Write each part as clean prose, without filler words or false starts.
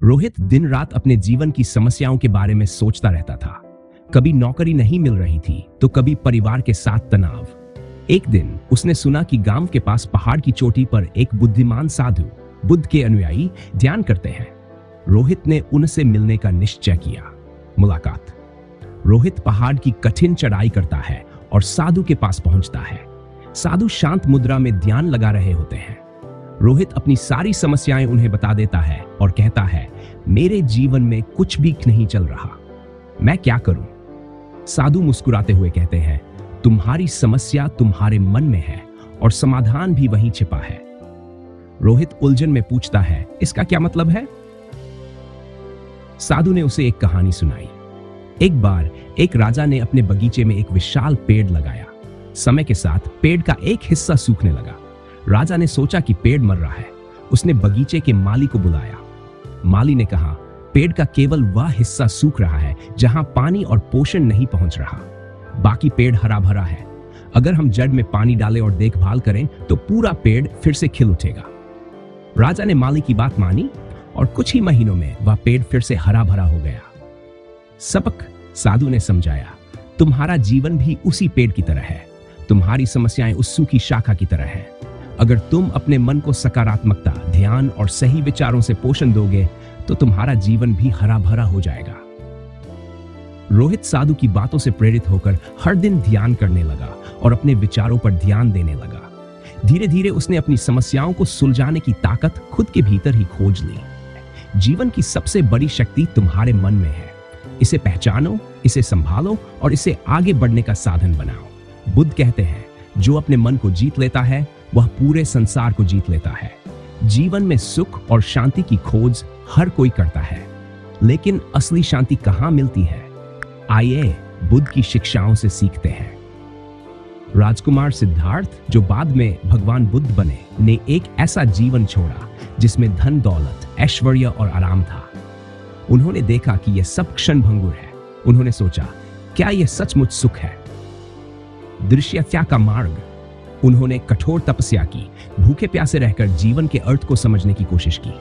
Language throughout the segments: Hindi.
रोहित दिन रात अपने जीवन की समस्याओं के बारे में सोचता रहता था। कभी नौकरी नहीं मिल रही थी तो कभी परिवार के साथ तनाव। एक दिन उसने सुना कि गांव के पास पहाड़ की चोटी पर एक बुद्धिमान साधु, बुद्ध के अनुयायी, ध्यान करते हैं। रोहित ने उनसे मिलने का निश्चय किया। मुलाकात। रोहित पहाड़ की कठिन चढ़ाई करता है और साधु के पास पहुंचता है। साधु शांत मुद्रा में ध्यान लगा रहे होते हैं। रोहित अपनी सारी समस्याएं उन्हें बता देता है और कहता है, मेरे जीवन में कुछ भी नहीं चल रहा, मैं क्या करूं? साधु मुस्कुराते हुए कहते हैं, तुम्हारी समस्या तुम्हारे मन में है और समाधान भी वहीं छिपा है। रोहित उलझन में पूछता है, इसका क्या मतलब है? साधु ने उसे एक कहानी सुनाई। एक बार एक राजा ने अपने बगीचे में एक विशाल पेड़ लगाया। समय के साथ पेड़ का एक हिस्सा सूखने लगा। राजा ने सोचा कि पेड़ मर रहा है। उसने बगीचे के माली को बुलाया। माली ने कहा, पेड़ का केवल वह हिस्सा सूख रहा है जहां पानी और पोषण नहीं पहुंच रहा। बाकी पेड़ हरा भरा है। अगर हम जड़ में पानी डालें और देखभाल करें तो पूरा पेड़ फिर से खिल उठेगा। राजा ने माली की बात मानी और कुछ ही महीनों में वह पेड़ फिर से हरा भरा हो गया। सबक, साधु ने समझाया, तुम्हारा जीवन भी उसी पेड़ की तरह है। तुम्हारी समस्याएं उस सूखी शाखा की तरह है। अगर तुम अपने मन को सकारात्मकता, ध्यान और सही विचारों से पोषण दोगे तो तुम्हारा जीवन भी हरा भरा हो जाएगा। रोहित साधु की बातों से प्रेरित होकर हर दिन ध्यान करने लगा और अपने विचारों पर ध्यान देने लगा। धीरे धीरे उसने अपनी समस्याओं को सुलझाने की ताकत खुद के भीतर ही खोज ली। जीवन की सबसे बड़ी शक्ति तुम्हारे मन में है। इसे पहचानो, इसे संभालो और इसे आगे बढ़ने का साधन बनाओ। बुद्ध कहते हैं, जो अपने मन को जीत लेता है वह पूरे संसार को जीत लेता है। जीवन में सुख और शांति की खोज हर कोई करता है, लेकिन असली शांति कहां मिलती है? आइए बुद्ध की शिक्षाओं से सीखते हैं। राजकुमार सिद्धार्थ, जो बाद में भगवान बुद्ध बने, ने एक ऐसा जीवन छोड़ा जिसमें धन दौलत, ऐश्वर्य और आराम था। उन्होंने देखा कि यह सब क्षण भंगुर है। उन्होंने सोचा, क्या यह सचमुच सुख है? दृश्यता का मार्ग। उन्होंने कठोर तपस्या की, भूखे प्यासे रहकर जीवन के अर्थ को समझने की कोशिश की,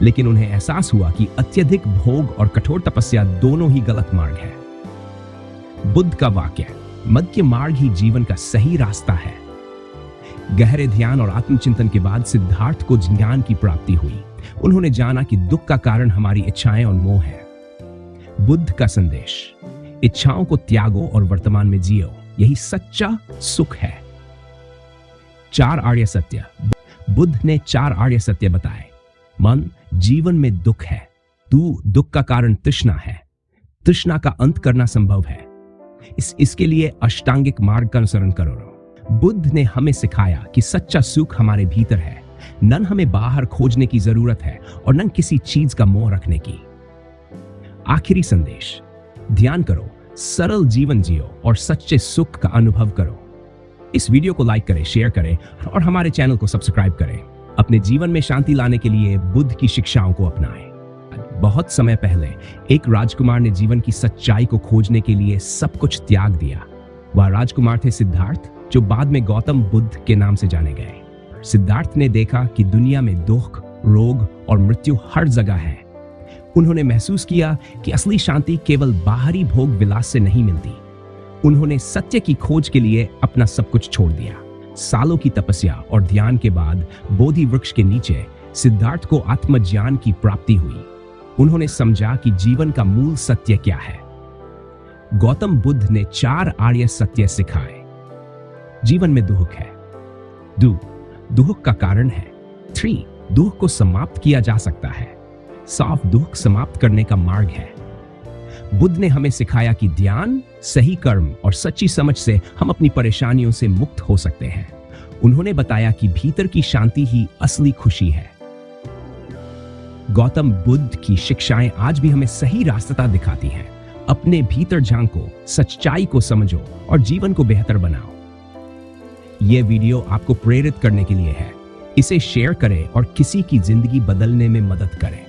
लेकिन उन्हें एहसास हुआ कि अत्यधिक भोग और कठोर तपस्या दोनों ही गलत मार्ग है। बुद्ध का वाक्य, मध्य मार्ग ही जीवन का सही रास्ता है। गहरे ध्यान और आत्मचिंतन के बाद सिद्धार्थ को ज्ञान की प्राप्ति हुई। उन्होंने जाना कि दुख का कारण हमारी इच्छाएं और मोह है। बुद्ध का संदेश, इच्छाओं को त्यागो और वर्तमान में जियो, यही सच्चा सुख है। 4 आर्य सत्य। बुद्ध ने 4 आर्य सत्य बताए। मन, जीवन में दुख है। दुख का कारण तृष्णा है। तृष्णा का अंत करना संभव है। इसके लिए अष्टांगिक मार्ग का अनुसरण करो। बुद्ध ने हमें सिखाया कि सच्चा सुख हमारे भीतर है। न हमें बाहर खोजने की जरूरत है और न किसी चीज का मोह रखने की। आखिरी संदेश, ध्यान करो, सरल जीवन जियो और सच्चे सुख का अनुभव करो। इस वीडियो को लाइक करें, शेयर करें और हमारे चैनल को सब्सक्राइब करें। अपने जीवन में शांति लाने के लिए बुद्ध की शिक्षाओं को अपनाएं। बहुत समय पहले एक राजकुमार ने जीवन की सच्चाई को खोजने के लिए सब कुछ त्याग दिया। वह राजकुमार थे सिद्धार्थ, जो बाद में गौतम बुद्ध के नाम से जाने गए। सिद्धार्थ ने देखा कि दुनिया में दुख, रोग और मृत्यु हर जगह है। उन्होंने महसूस किया कि असली शांति केवल बाहरी भोग विलास से नहीं मिलती। उन्होंने सत्य की खोज के लिए अपना सब कुछ छोड़ दिया। सालों की तपस्या और ध्यान के बाद बोधि वृक्ष के नीचे सिद्धार्थ को आत्मज्ञान की प्राप्ति हुई। उन्होंने समझा कि जीवन का मूल सत्य क्या है। गौतम बुद्ध ने 4 आर्य सत्य सिखाए। जीवन में दुख है। दुख का कारण है। 3, दुख को समाप्त किया जा सकता है। साफ दुख समाप्त करने का मार्ग है। बुद्ध ने हमें सिखाया कि ध्यान, सही कर्म और सच्ची समझ से हम अपनी परेशानियों से मुक्त हो सकते हैं। उन्होंने बताया कि भीतर की शांति ही असली खुशी है। गौतम बुद्ध की शिक्षाएं आज भी हमें सही रास्ता दिखाती हैं। अपने भीतर झांको, सच्चाई को समझो और जीवन को बेहतर बनाओ। यह वीडियो आपको प्रेरित करने के लिए है। इसे शेयर करें और किसी की जिंदगी बदलने में मदद करें।